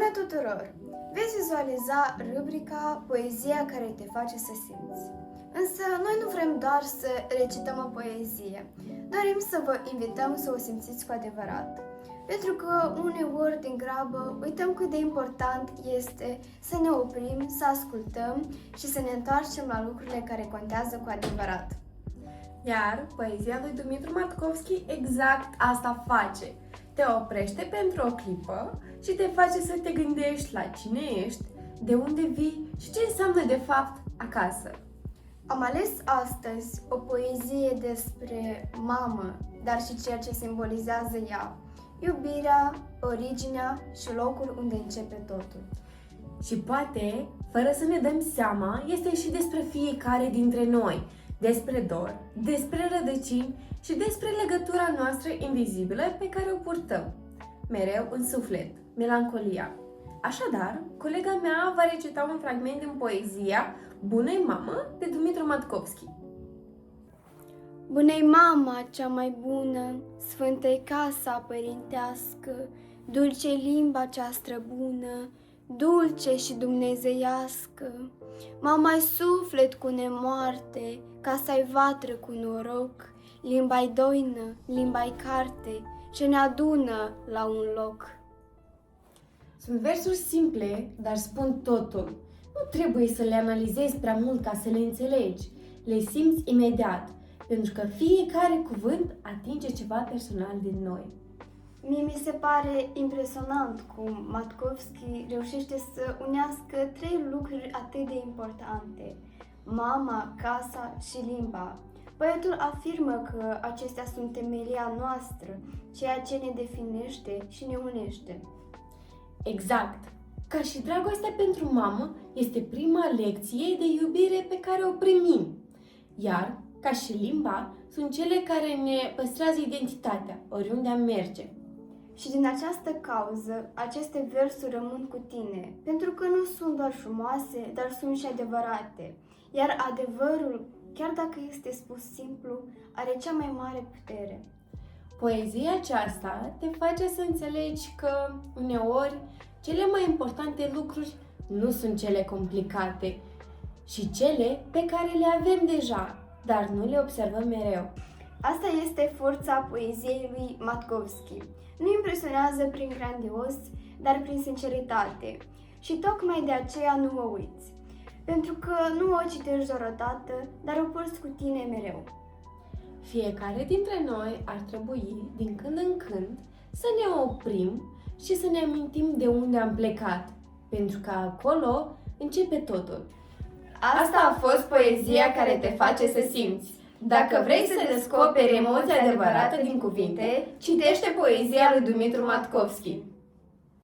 Bună tuturor! Veți vizualiza rubrica Poezia care te face să simți. Însă noi nu vrem doar să recităm o poezie, dorim să vă invităm să o simțiți cu adevărat. Pentru că uneori din grabă uităm cât de important este să ne oprim, să ascultăm și să ne întoarcem la lucrurile care contează cu adevărat. Iar poezia lui Dumitru Matkovski exact asta face. Te oprește pentru o clipă și te face să te gândești la cine ești, de unde vii și ce înseamnă de fapt acasă. Am ales astăzi o poezie despre mamă, dar și ceea ce simbolizează ea, iubirea, originea și locul unde începe totul. Și poate, fără să ne dăm seama, este și despre fiecare dintre noi, despre dor, despre rădăcini și despre legătura noastră invizibilă pe care o purtăm mereu în suflet, melancolia. Așadar, colega mea va recita un fragment din poezia Bună-i mamă de Dumitru Matkovski. Bună-i mama cea mai bună, sfântă-i casa părintească, dulce limba cea străbună, dulce și dumnezeiască. Mama-i suflet cu nemoarte, casa-i vatră cu noroc, limba-i doină, limba-i carte și ne adună la un loc. Sunt versuri simple, dar spun totul. Nu trebuie să le analizezi prea mult ca să le înțelegi. Le simți imediat, pentru că fiecare cuvânt atinge ceva personal din noi. Mie mi se pare impresionant cum Matkovski reușește să unească trei lucruri atât de importante: mama, casa și limba. Poetul afirmă că acestea sunt temelia noastră, ceea ce ne definește și ne unește. Exact! Ca și dragostea pentru mamă este prima lecție de iubire pe care o primim. Iar, ca și limba, sunt cele care ne păstrează identitatea, oriunde am merge. Și din această cauză, aceste versuri rămân cu tine, pentru că nu sunt doar frumoase, dar sunt și adevărate. Iar adevărul, chiar dacă este spus simplu, are cea mai mare putere. Poezia aceasta te face să înțelegi că, uneori, cele mai importante lucruri nu sunt cele complicate, și cele pe care le avem deja, dar nu le observăm mereu. Asta este forța poeziei lui Matkovski. Nu impresionează prin grandios, dar prin sinceritate. Și tocmai de aceea nu o uiți. Pentru că nu o citești doar o dată, dar o porți cu tine mereu. Fiecare dintre noi ar trebui, din când în când, să ne oprim și să ne amintim de unde am plecat, pentru că acolo începe totul. Asta a fost poezia care te face să simți. Dacă vrei să descoperi emoția adevărată din cuvinte, citește poezia lui Dumitru Matkovski.